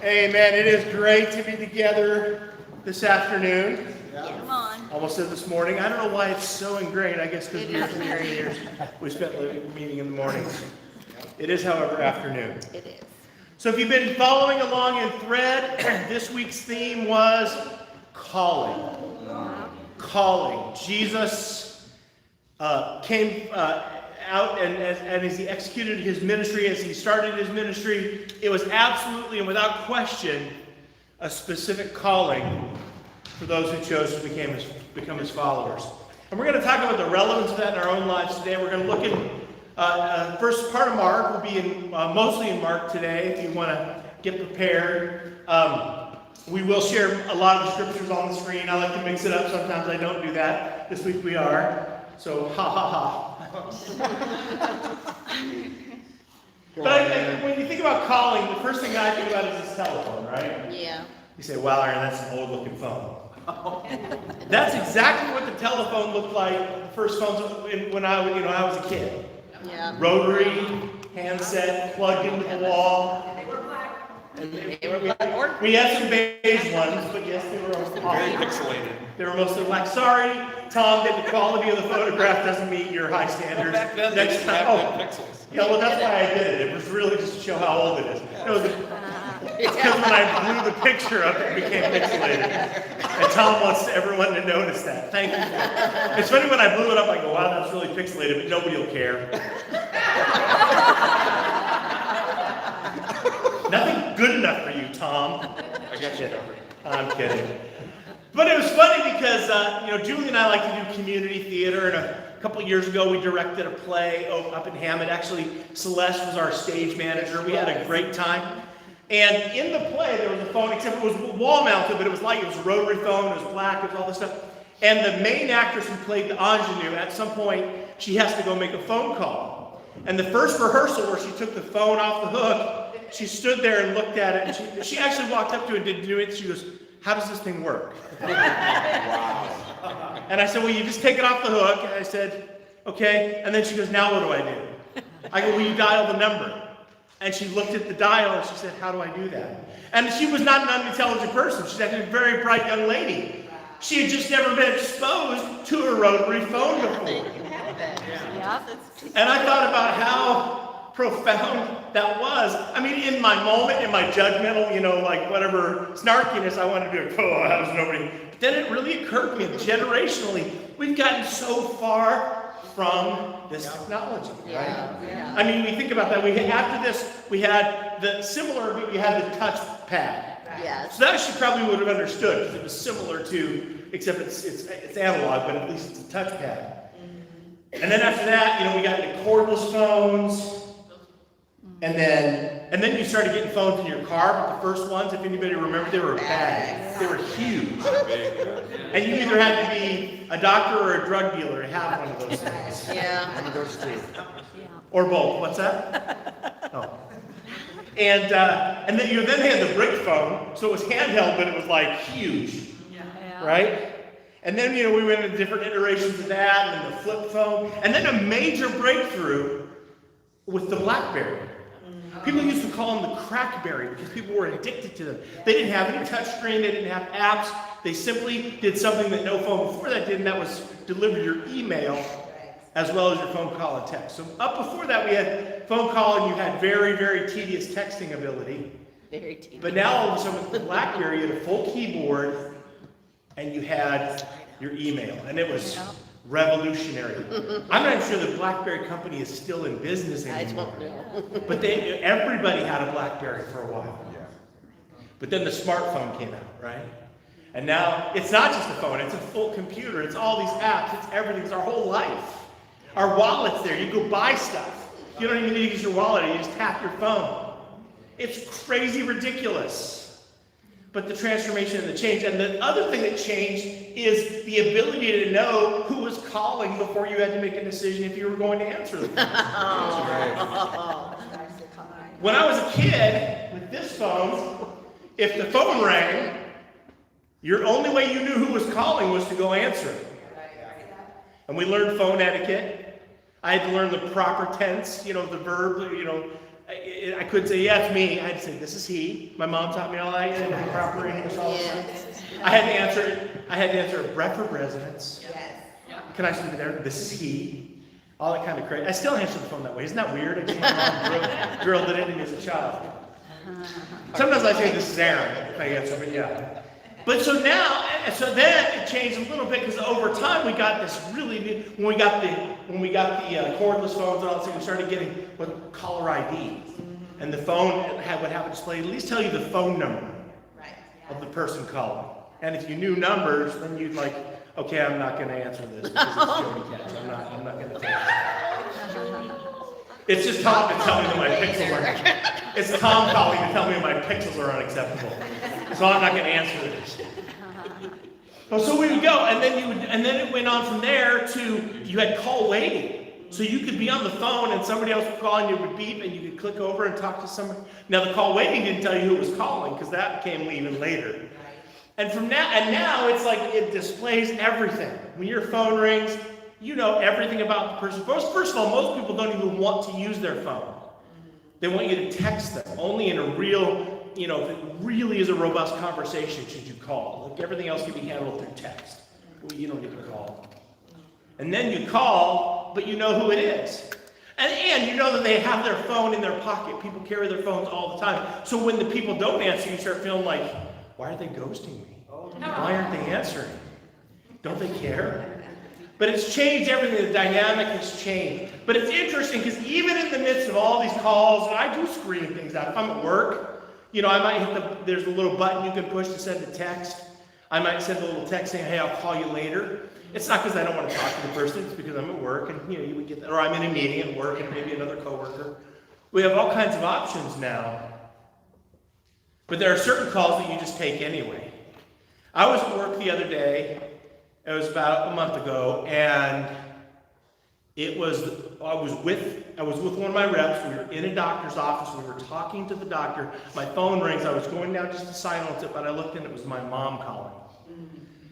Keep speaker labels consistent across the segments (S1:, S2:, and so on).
S1: Amen. It is great to be together this afternoon.
S2: Come on.
S1: Almost said this morning. I don't know why it's so ingrained. I guess because years and years and years we spent meeting in the mornings. It is, however, afternoon.
S2: It is.
S1: So if you've been following along in thread, this week's theme was calling. Calling. Jesus came out and as he executed his ministry, as he started his ministry, it was absolutely and without question a specific calling for those who chose to become his followers. And we're going to talk about the relevance of that in our own lives today. We're going to look at first part of Mark. We'll be in mostly in Mark today if you want to get prepared. We will share a lot of the scriptures on the screen. I like to mix it up. Sometimes I don't do that. This week we are. So ha ha ha. But when you think about calling, the first thing I think about is this telephone, right?
S2: Yeah.
S1: You say, wow, Aaron, that's an old-looking phone. That's exactly what the telephone looked like, the first phones when I was a kid.
S2: Yeah.
S1: Rotary, handset, plugged into the wall. We had some beige ones, but yes, they were
S3: Very pixelated.
S1: They were mostly black. Sorry, Tom, that the quality of the photograph doesn't meet your high standards.
S3: Back then, they didn't have good pixels.
S1: Yeah, well, that's why I did it. It was really just to show how old it is. It's because when I blew the picture up, it became pixelated. And Tom wants everyone to notice that. Thank you. It's funny when I blew it up, I go, wow, that's really pixelated, but nobody will care. Nothing good enough for you, Tom.
S3: I got you covered.
S1: I'm kidding. But it was funny because, Julie and I like to do community theater, and a couple years ago we directed a play up in Hammond. Actually, Celeste was our stage manager. We had a great time. And in the play, there was a phone, except it was wall-mounted, but it was like, it was a rotary phone, it was black, it was all this stuff. And the main actress who played the ingenue, at some point, she has to go make a phone call. And the first rehearsal where she took the phone off the hook, she stood there and looked at it, and she actually walked up to it and didn't do it. She goes, how does this thing work?
S3: Wow.
S1: And I said, well, you just take it off the hook. And I said, okay. And then she goes, now what do I do? I go, well, you dial the number. And she looked at the dial and she said, how do I do that? And she was not an unintelligent person. She's actually a very bright young lady. She had just never been exposed to a rotary phone before.
S2: Yeah.
S1: And I thought about how profound that was. I mean, in my moment, in my judgmental, whatever snarkiness, I wanted to go, oh, how does nobody? But then it really occurred to me, generationally, we've gotten so far from this technology, right?
S2: Yeah.
S1: I mean, we think about that. After this, we had the touch pad.
S2: Yes.
S1: So that she probably would have understood because it was similar to, except it's analog, but at least it's a touch pad. And then after that, we got the cordless phones. And then you started getting phones in your car, but the first ones, if anybody remembers, they were bags. They were huge. And you either had to be a doctor or a drug dealer to have one of those things.
S2: Yeah.
S1: One of those two. Or both. What's that? Oh. And then you then had the brick phone, so it was handheld, but it was like huge.
S2: Yeah.
S1: Right? And then we went into different iterations of that, and then the flip phone, and then a major breakthrough with the BlackBerry. People used to call them the Crackberry because people were addicted to them. They didn't have any touchscreen, they didn't have apps. They simply did something that no phone before that did, and that was deliver your email as well as your phone call and text. So up before that, we had phone call, and you had very, very tedious texting ability.
S2: Very tedious.
S1: But now all of a sudden with the BlackBerry, you had a full keyboard, and you had your email, and it was revolutionary. I'm not even sure the BlackBerry company is still in business anymore.
S2: I don't know.
S1: But everybody had a BlackBerry for a while. But then the smartphone came out, right? And now it's not just a phone, it's a full computer, it's all these apps, it's everything, it's our whole life. Our wallet's there, you go buy stuff. You don't even need to use your wallet, you just tap your phone. It's crazy ridiculous. But the transformation and the change, and the other thing that changed is the ability to know who was calling before you had to make a decision if you were going to answer the phone. When I was a kid, with this phone, if the phone rang, your only way you knew who was calling was to go answer it. And we learned phone etiquette. I had to learn the proper tense, the verb, I couldn't say, yeah, it's me. I had to say, this is he. My mom taught me all that in proper English all the time. I had to answer Bradford residence. Can I say there? This is he. All that kind of crazy. I still answer the phone that way. Isn't that weird? I just my mom drilled it into me as a child. Sometimes I say, this is Aaron, if I answer, but yeah. But so now, so then it changed a little bit because over time we got this really new, when we got the cordless phones and all that, we started getting what caller ID, and the phone would have a display, at least tell you the phone number of the person calling. And if you knew numbers, then you'd like, okay, I'm not going to answer this because it's Jody Catch. I'm not going to take it. It's just Tom to tell me that my pixels are. It's Tom calling to tell me that my pixels are unacceptable. So I'm not going to answer this. So we would go, and then it went on from there to you had call waiting. So you could be on the phone and somebody else would call and you would beep and you could click over and talk to somebody. Now the call waiting didn't tell you who was calling because that came even later. And now it's like it displays everything. When your phone rings, you know everything about the person. First of all, most people don't even want to use their phone. They want you to text them. Only in a real, if it really is a robust conversation should you call. Like everything else can be handled through text. Well, you don't need to call. And then you call, but you know who it is. And you know that they have their phone in their pocket. People carry their phones all the time. So when the people don't answer, you start feeling like, why are they ghosting me? Why aren't they answering? Don't they care? But it's changed everything. The dynamic has changed. But it's interesting because even in the midst of all these calls, and I do screen things out. If I'm at work, I might hit there's a little button you can push to send a text. I might send a little text saying, hey, I'll call you later. It's not because I don't want to talk to the person. It's because I'm at work and, you would get that. Or I'm in a meeting at work and maybe another coworker. We have all kinds of options now. But there are certain calls that you just take anyway. I was at work the other day. It was about a month ago, and I was with one of my reps. We were in a doctor's office. We were talking to the doctor. My phone rings. I was going down just to silence it, but I looked and it was my mom calling.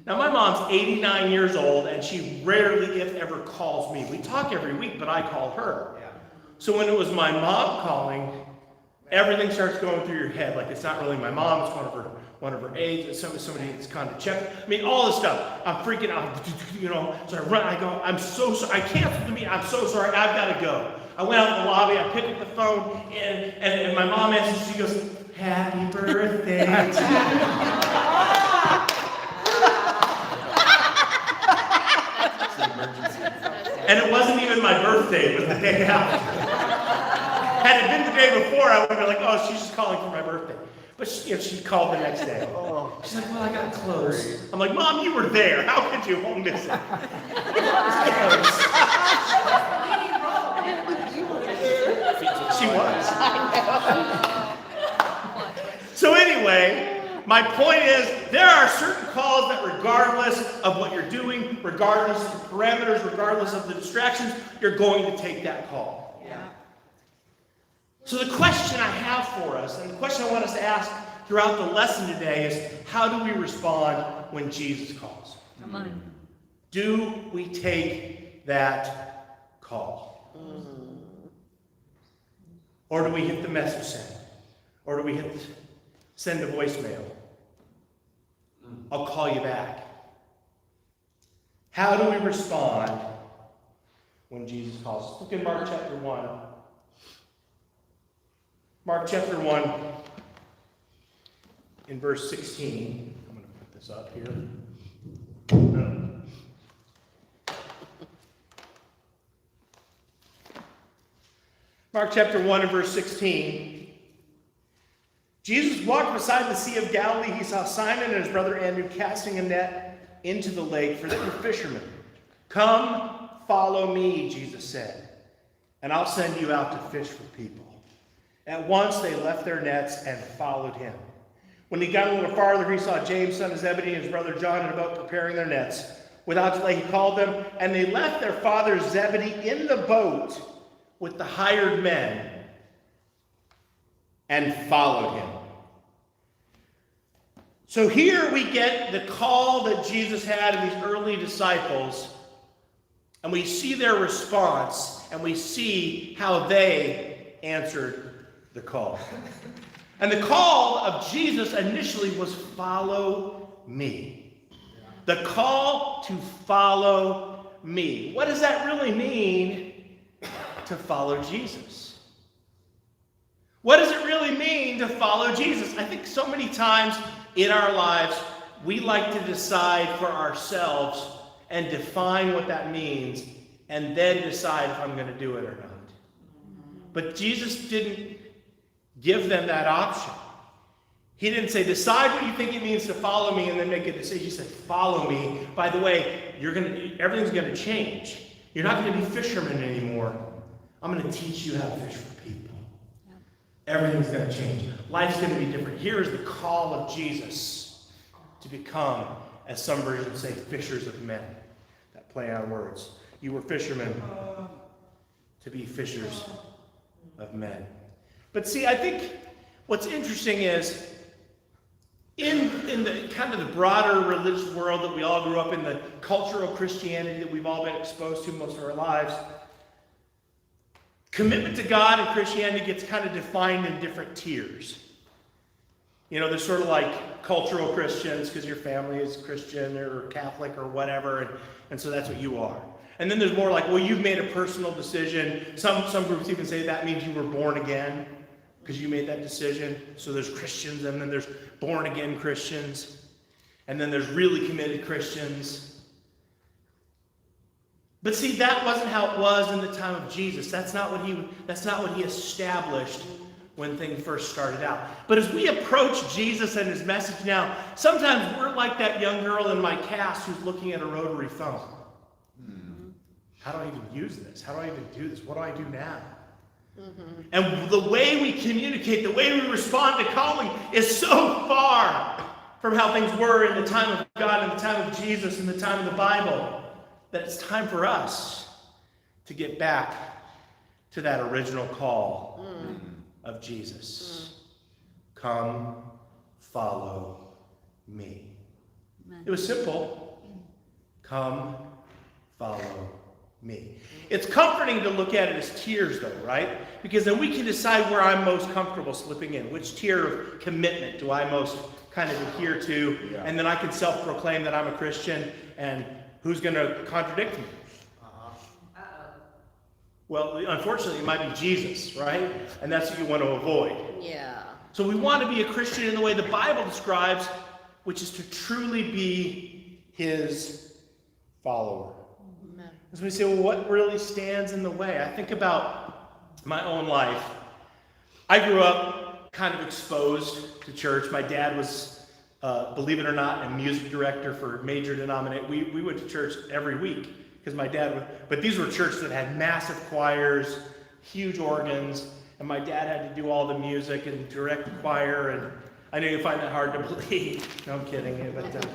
S1: Now, my mom's 89 years old, and she rarely, if ever, calls me. We talk every week, but I call her. So when it was my mom calling, everything starts going through your head. Like, it's not really my mom, it's one of her aides, it's somebody that's kind of checked. I mean, all this stuff. I'm freaking out, So I run, I go, I'm so sorry. I canceled the meeting. I'm so sorry. I've got to go. I went out in the lobby. I picked up the phone, and my mom answers. She goes, happy birthday to you. And it wasn't even my birthday. It was the day after. Had it been the day before, I would have been like, oh, she's just calling for my birthday. But she called the next day. She's like, well, I got close. I'm like, Mom, you were there. How could you home miss it? She was. So anyway, my point is, there are certain calls that regardless of what you're doing, regardless of the parameters, regardless of the distractions, you're going to take that call. So the question I have for us, and the question I want us to ask throughout the lesson today is, how do we respond when Jesus calls?
S2: Come on.
S1: Do we take that call? Or do we hit the message send? Or do we hit send a voicemail? I'll call you back. How do we respond when Jesus calls? Look in Mark chapter 1. Mark chapter 1, in verse 16. I'm going to put this up here. No. Mark chapter 1 and verse 16. Jesus walked beside the Sea of Galilee. He saw Simon and his brother Andrew casting a net into the lake, for they were fishermen. Come, follow me, Jesus said, and I'll send you out to fish for people. At once they left their nets and followed him. When he got a little farther, he saw James, son of Zebedee, and his brother John in a boat preparing their nets. Without delay, he called them, and they left their father Zebedee in the boat with the hired men and followed him. So here we get the call that Jesus had in these early disciples, and we see their response, and we see how they answered the call. And the call of Jesus initially was follow me. The call to follow me. What does that really mean to follow Jesus? What does it really mean to follow Jesus? I think so many times in our lives, we like to decide for ourselves and define what that means, and then decide if I'm going to do it or not. But Jesus didn't give them that option. He didn't say, decide what you think it means to follow me and then make a decision. He said, follow me. By the way, everything's going to change. You're not going to be fishermen anymore. I'm going to teach you how to fish for people. Everything's going to change. Life's going to be different. Here is the call of Jesus to become, as some versions say, fishers of men. That play on words. You were fishermen to be fishers of men. But see, I think what's interesting is in the kind of the broader religious world that we all grew up in, the cultural Christianity that we've all been exposed to most of our lives, commitment to God and Christianity gets kind of defined in different tiers. You know, there's sort of like cultural Christians because your family is Christian or Catholic or whatever, and so that's what you are. And then there's more like, well, you've made a personal decision. Some groups even say that means you were born again because you made that decision. So there's Christians, and then there's born again Christians, and then there's really committed Christians. But see, that wasn't how it was in the time of Jesus. That's not what he established when things first started out. But as we approach Jesus and his message now, sometimes we're like that young girl in my cast who's looking at a rotary phone. How do I even use this? How do I even do this? What do I do now? And the way we communicate, the way we respond to calling is so far from how things were in the time of God, in the time of Jesus, in the time of the Bible, that it's time for us to get back to that original call of Jesus. Come, follow me. It was simple. Come, follow me. It's comforting to look at it as tiers, though, right? Because then we can decide where I'm most comfortable slipping in. Which tier of commitment do I most kind of adhere to? Yeah. And then I can self-proclaim that I'm a Christian, and who's going to contradict me? Well, unfortunately, it might be Jesus, right? And that's what you want to avoid.
S2: Yeah. So
S1: we want to be a Christian in the way the Bible describes, which is to truly be his follower. As we say, well, what really stands in the way? I think about my own life. I grew up kind of exposed to church. My dad was, believe it or not, a music director for major denomination. We went to church every week because my dad would, but these were churches that had massive choirs, huge organs, and my dad had to do all the music and direct the choir, and I know you find that hard to believe. No, I'm kidding. But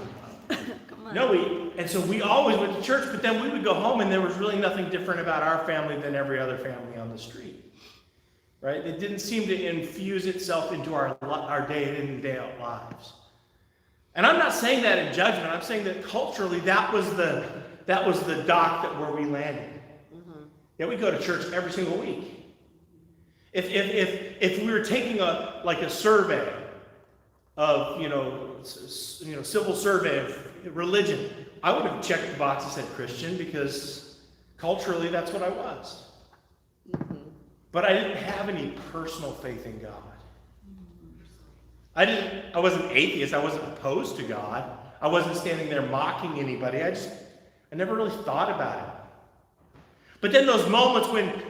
S1: and so we always went to church, but then we would go home and there was really nothing different about our family than every other family on the street, right? It didn't seem to infuse itself into our day in and day out lives. And I'm not saying that in judgment. I'm saying that culturally that was the dock where we landed. Yeah, we go to church every single week. If we were taking a survey of civil survey of religion, I would have checked the box and said Christian because culturally that's what I was. But I didn't have any personal faith in God. I wasn't atheist. I wasn't opposed to God. I wasn't standing there mocking anybody. I never really thought about it. But then those moments when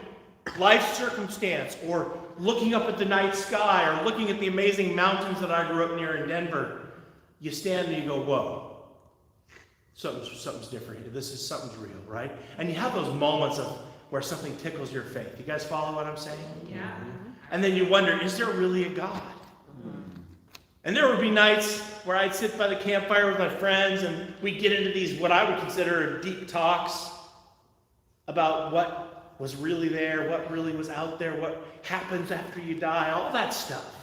S1: life circumstance, or looking up at the night sky, or looking at the amazing mountains that I grew up near in Denver, you stand and you go, whoa. Something's different here. Something's real, right? And you have those moments of where something tickles your faith. You guys follow what I'm saying?
S2: Yeah.
S1: And then you wonder, is there really a God? And there would be nights where I'd sit by the campfire with my friends and we'd get into these, what I would consider deep talks about what was really there, what really was out there, what happens after you die, all that stuff.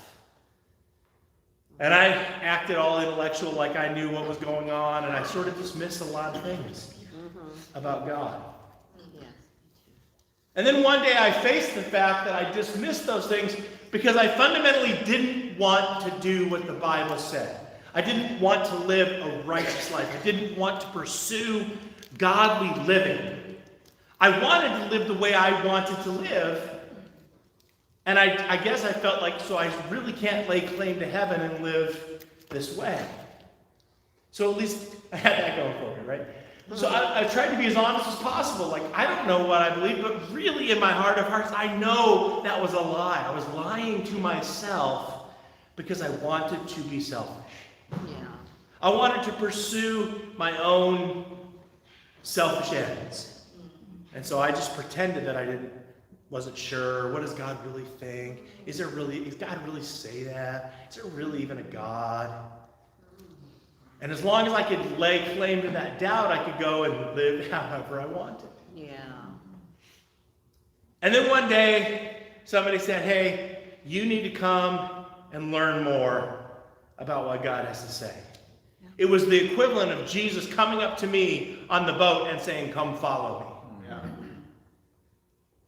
S1: And I acted all intellectual, like I knew what was going on, and I sort of dismissed a lot of things about God. And then one day I faced the fact that I dismissed those things because I fundamentally didn't want to do what the Bible said. I didn't want to live a righteous life. I didn't want to pursue godly living. I wanted to live the way I wanted to live. And I guess I felt like, so I really can't lay claim to heaven and live this way. So at least I had that going for me, right? So I tried to be as honest as possible. Like, I don't know what I believe, but really in my heart of hearts, I know that was a lie. I was lying to myself because I wanted to be selfish.
S2: Yeah.
S1: I wanted to pursue my own selfish ends. And so I just pretended that wasn't sure. What does God really think? Is God really say that? Is there really even a God? And as long as I could lay claim to that doubt, I could go and live however I wanted.
S2: Yeah.
S1: And then one day, somebody said, hey, you need to come and learn more about what God has to say. Yeah. It was the equivalent of Jesus coming up to me on the boat and saying, come follow me. Yeah.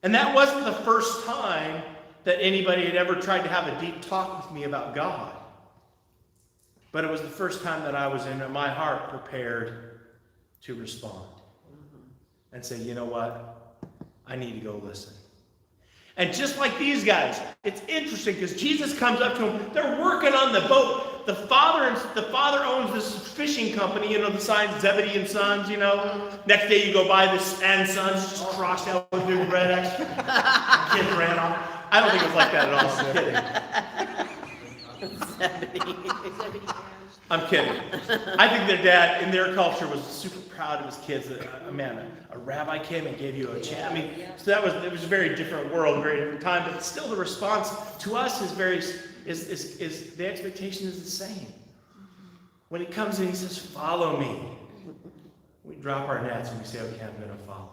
S1: And that wasn't the first time that anybody had ever tried to have a deep talk with me about God. But it was the first time that I was in my heart prepared to respond and say, you know what? I need to go listen. And just like these guys, it's interesting because Jesus comes up to them. They're working on the boat. The father owns this fishing company, the sign Zebedee and Sons, Next day you go by this and Sons, just crossed out with big red X. Kid ran off. I don't think it was like that at all. I'm kidding. I'm kidding. I think their dad, in their culture, was super proud of his kids. A rabbi came and gave you a chance. So it was a very different world, a very different time. But still, the response to us is the expectation is the same. When he comes in, he says, "Follow me." We drop our nets and we say, "Okay, I'm going to follow."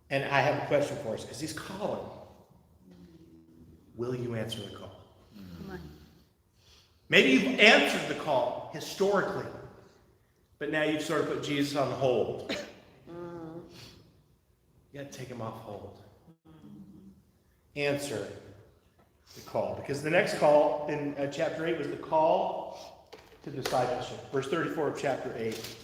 S1: And I have a question for us, because he's calling. Will you answer the call? Maybe you've answered the call historically, but now you've sort of put Jesus on hold. You got to take him off hold. Answer the call, because the next call in chapter 8 was the call to discipleship. Verse 34 of chapter 8.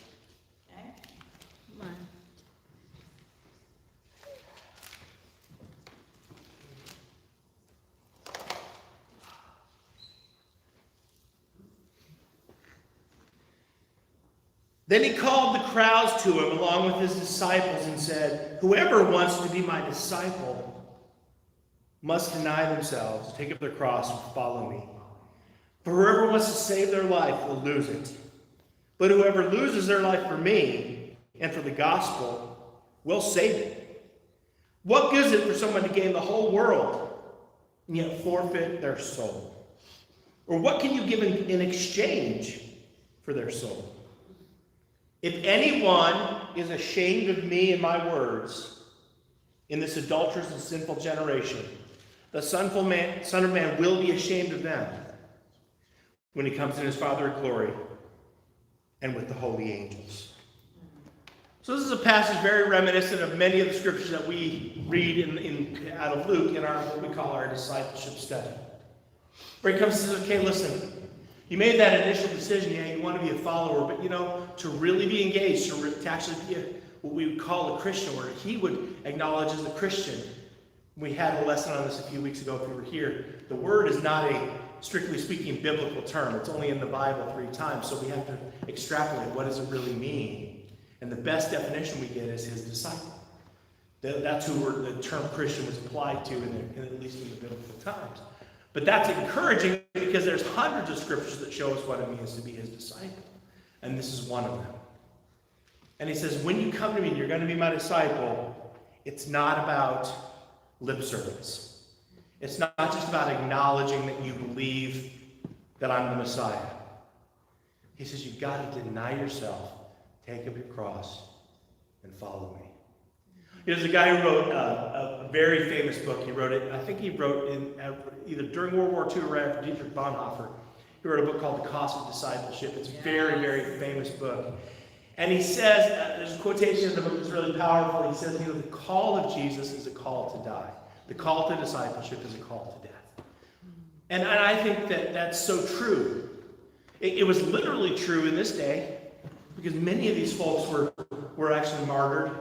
S1: Then he called the crowds to him along with his disciples and said, whoever wants to be my disciple must deny themselves, take up their cross, and follow me. For whoever wants to save their life will lose it. But whoever loses their life for me and for the gospel will save it. What good is it for someone to gain the whole world and yet forfeit their soul? Or what can you give in exchange for their soul? If anyone is ashamed of me and my words in this adulterous and sinful generation, the Son of Man will be ashamed of them when he comes in his Father's glory and with the holy angels. So this is a passage very reminiscent of many of the scriptures that we read out of Luke in what we call our discipleship study. Where he comes and says, okay, listen, you made that initial decision, you want to be a follower, but to really be engaged, to actually be what we would call a Christian, where he would acknowledge as a Christian. We had a lesson on this a few weeks ago if you were here. The word is not a, strictly speaking, biblical term. It's only in the Bible 3 times, so we have to extrapolate what does it really mean. And the best definition we get is his disciple. That's who the term Christian was applied to, at least in the biblical times. But that's encouraging because there's hundreds of scriptures that show us what it means to be his disciple. And this is one of them. And he says, when you come to me and you're going to be my disciple, it's not about lip service. It's not just about acknowledging that you believe that I'm the Messiah. He says, you've got to deny yourself, take up your cross, and follow me. There's a guy who wrote a very famous book. He wrote it, I think he wrote in either during World War II or right after Dietrich Bonhoeffer. He wrote a book called The Cost of Discipleship. It's a very, very famous book. And he says, there's a quotation in the book that's really powerful. He says, the call of Jesus is a call to die. The call to discipleship is a call to death. And I think that that's so true. It was literally true in this day, because many of these folks were actually martyred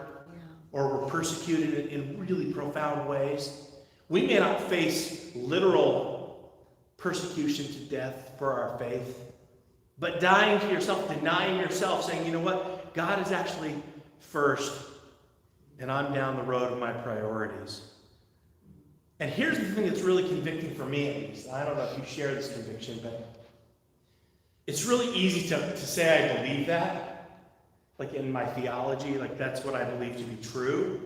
S1: or were persecuted in really profound ways. We may not face literal persecution to death for our faith, but dying to yourself, denying yourself, saying, you know what, God is actually first, and I'm down the road of my priorities. And here's the thing that's really convicting for me, at least. I don't know if you share this conviction, but it's really easy to say I believe that, like in my theology, like that's what I believe to be true.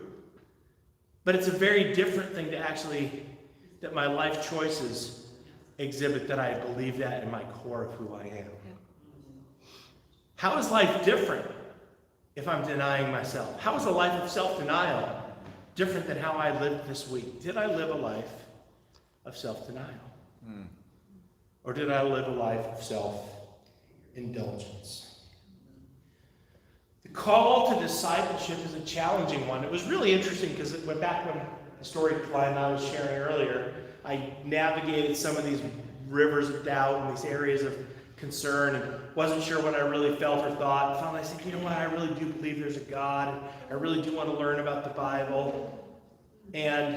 S1: But it's a very different thing to actually, that my life choices exhibit that I believe that in my core of who I am. How is life different if I'm denying myself? How is a life of self-denial different than how I lived this week? Did I live a life of self-denial? Or did I live a life of self-indulgence? The call to discipleship is a challenging one. It was really interesting because back when the storyline I was sharing earlier, I navigated some of these rivers of doubt and these areas of concern and wasn't sure what I really felt or thought. And finally I said, you know what, I really do believe there's a God, and I really do want to learn about the Bible. And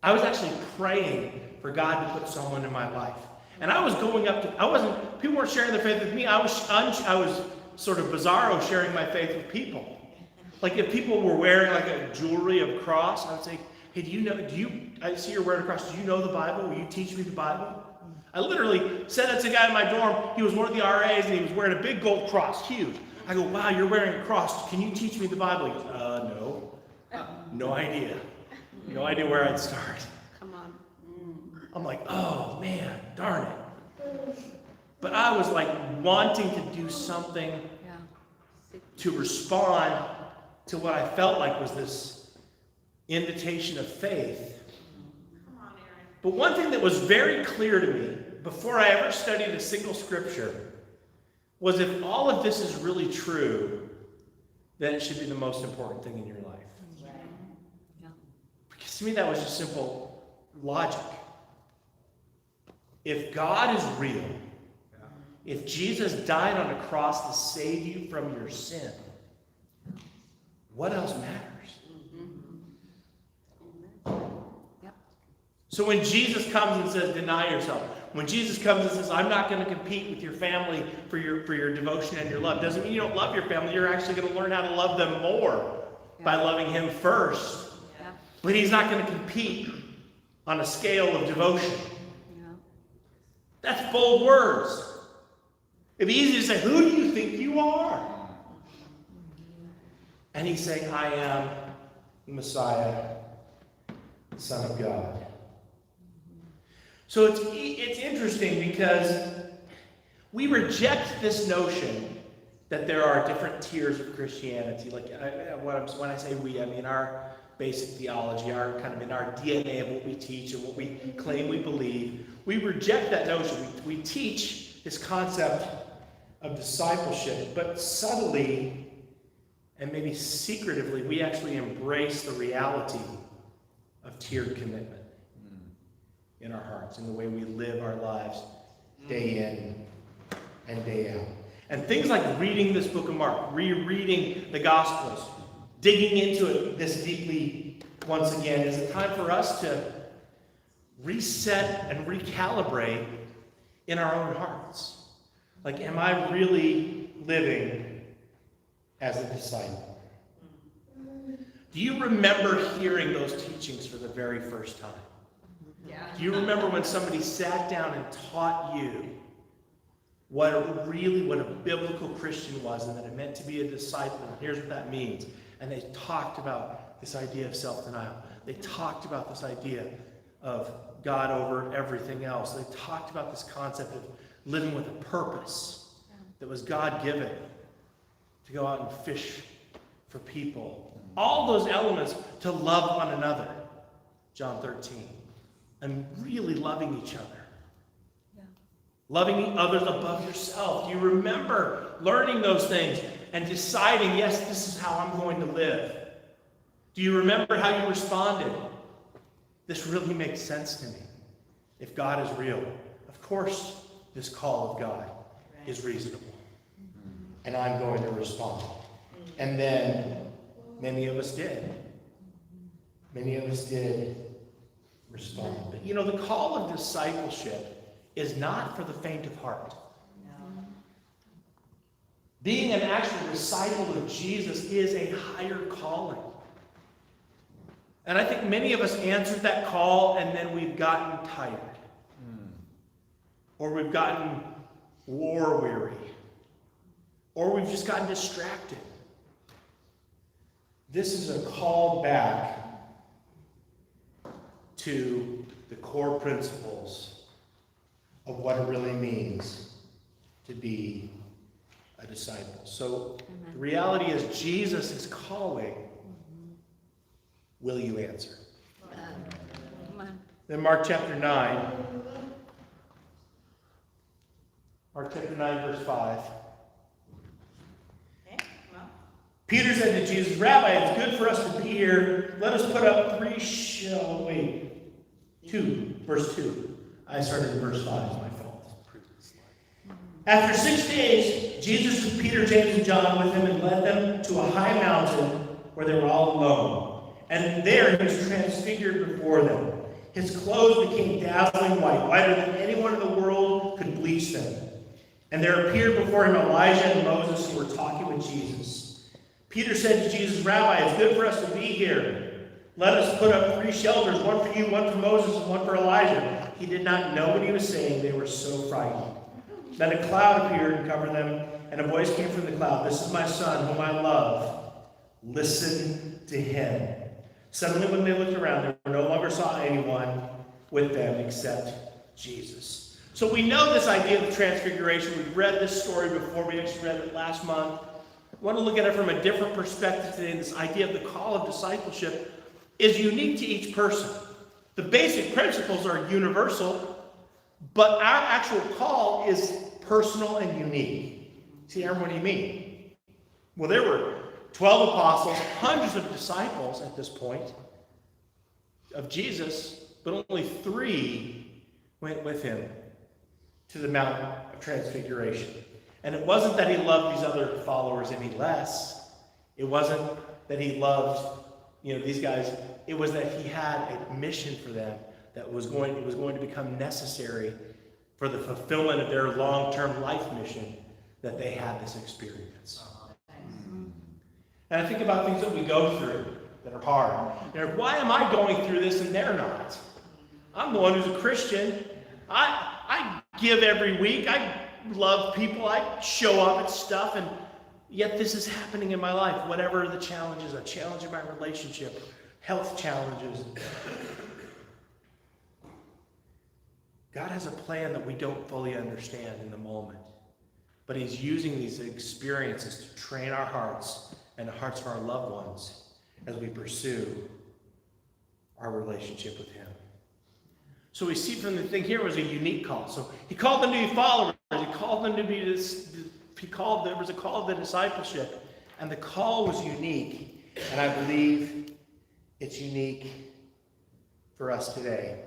S1: I was actually praying for God to put someone in my life. And I was going up to, people weren't sharing their faith with me. I was sort of bizarro sharing my faith with people. Like if people were wearing like a jewelry of a cross, I would say, hey, I see you're wearing a cross. Do you know the Bible? Will you teach me the Bible? I literally said that to a guy in my dorm. He was one of the RAs, and he was wearing a big gold cross, huge. I go, wow, you're wearing a cross. Can you teach me the Bible? He goes, no. No idea. No idea where I'd start.
S2: Come on.
S1: I'm like, oh, man, darn it. But I was like wanting to do something to respond to what I felt like was this invitation of faith. But one thing that was very clear to me before I ever studied a single scripture was if all of this is really true, then it should be the most important thing in your life. Because to me that was just simple logic. If God is real, if Jesus died on a cross to save you from your sin, what else matters? So when Jesus comes and says, deny yourself, when Jesus comes and says, I'm not going to compete with your family for your devotion and your love, doesn't mean you don't love your family. You're actually going to learn how to love them more by loving him first. But he's not going to compete on a scale of devotion. That's bold words. It'd be easy to say, who do you think you are? And he's saying, I am the Messiah, the Son of God. So it's interesting because we reject this notion that there are different tiers of Christianity. Like when I say we, I mean our basic theology, our kind of in our DNA of what we teach and what we claim we believe. We reject that notion. We teach this concept of discipleship, but subtly and maybe secretively, we actually embrace the reality of tiered commitment in our hearts, in the way we live our lives day in and day out. And things like reading this book of Mark, rereading the Gospels, digging into it this deeply once again is a time for us to reset and recalibrate in our own hearts. Like, am I really living as a disciple? Do you remember hearing those teachings for the very first time?
S2: Yeah.
S1: Do you remember when somebody sat down and taught you what a biblical Christian was and that it meant to be a disciple? And here's what that means. And they talked about this idea of self-denial. They talked about this idea of God over everything else. They talked about this concept of living with a purpose that was God-given, to go out and fish for people. All those elements to love one another, John 13, and really loving each other. Loving others above yourself. Do you remember learning those things and deciding, yes, this is how I'm going to live? Do you remember how you responded this really makes sense to me. If God is real, of course this call of God is reasonable. And I'm going to respond. And then many of us did. Many of us did respond. But you know, the call of discipleship is not for the faint of heart. Being an actual disciple of Jesus is a higher calling. And I think many of us answered that call and then we've gotten tired. Or we've gotten war weary. Or we've just gotten distracted. This is a call back to the core principles of what it really means to be a disciple. So the reality is Jesus is calling. Will you answer?
S2: Come on.
S1: Then Mark chapter 9. Mark chapter 9, verse 5. Peter said to Jesus, Rabbi, it's good for us to be here. Let us put up 2, verse 2. I started in verse 5, it's my fault. After 6 days, Jesus took Peter, James, and John with him and led them to a high mountain where they were all alone. And there he was transfigured before them. His clothes became dazzling white, whiter than anyone in the world could bleach them. And there appeared before him Elijah and Moses who were talking with Jesus. Peter said to Jesus, Rabbi, it's good for us to be here. Let us put up 3 shelters, one for you, one for Moses, and one for Elijah. He did not know what he was saying. They were so frightened. Then a cloud appeared and covered them, and a voice came from the cloud. This is my son, whom I love. Listen to him. Suddenly when they looked around, they no longer saw anyone with them except Jesus. So we know this idea of transfiguration. We've read this story before. We actually read it last month. I want to look at it from a different perspective today. This idea of the call of discipleship is unique to each person. The basic principles are universal, but our actual call is personal and unique. See, Aaron, what do you mean? Well, there were 12 apostles, hundreds of disciples at this point of Jesus, but only 3 went with him to the Mount of Transfiguration. And it wasn't that he loved these other followers any less. It wasn't that he loved, these guys. It was that he had a mission for them that was going to become necessary for the fulfillment of their long-term life mission, that they had this experience. And I think about things that we go through that are hard. Why am I going through this and they're not? I'm the one who's a Christian. I give every week. I love people. I show up at stuff, and yet this is happening in my life. Whatever the challenges, a challenge in my relationship, health challenges. God has a plan that we don't fully understand in the moment. But he's using these experiences to train our hearts and the hearts of our loved ones as we pursue our relationship with him. So we see from the thing here was a unique call. So he called them to be followers. He called them to be this. There was a call of the discipleship, and the call was unique. And I believe it's unique for us today.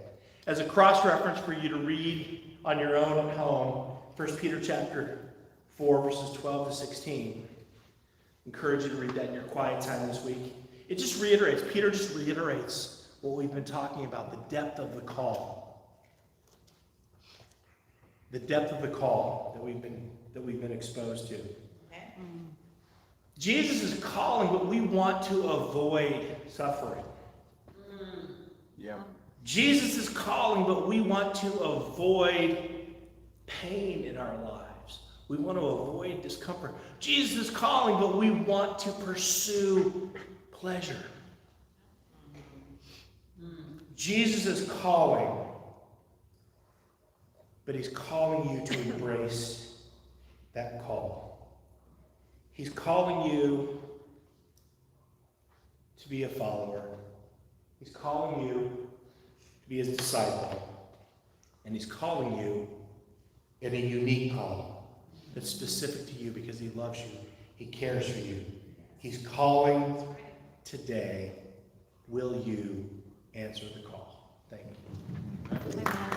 S1: As a cross-reference for you to read on your own at home, 1 Peter chapter 4, verses 12 to 16. Encourage you to read that in your quiet time this week. It just reiterates, Peter just reiterates what we've been talking about, the depth of the call. The depth of the call that we've been exposed to. Okay. Jesus is calling, but we want to avoid suffering.
S3: Yeah.
S1: Jesus is calling, but we want to avoid pain in our lives. We want to avoid discomfort. Jesus is calling, but we want to pursue pleasure. Jesus is calling, but he's calling you to embrace that call. He's calling you to be a follower. He's calling you to be his disciple. And he's calling you in a unique call that's specific to you because he loves you. He cares for you. He's calling today. Will you answer the call? Thank you.
S2: Amen.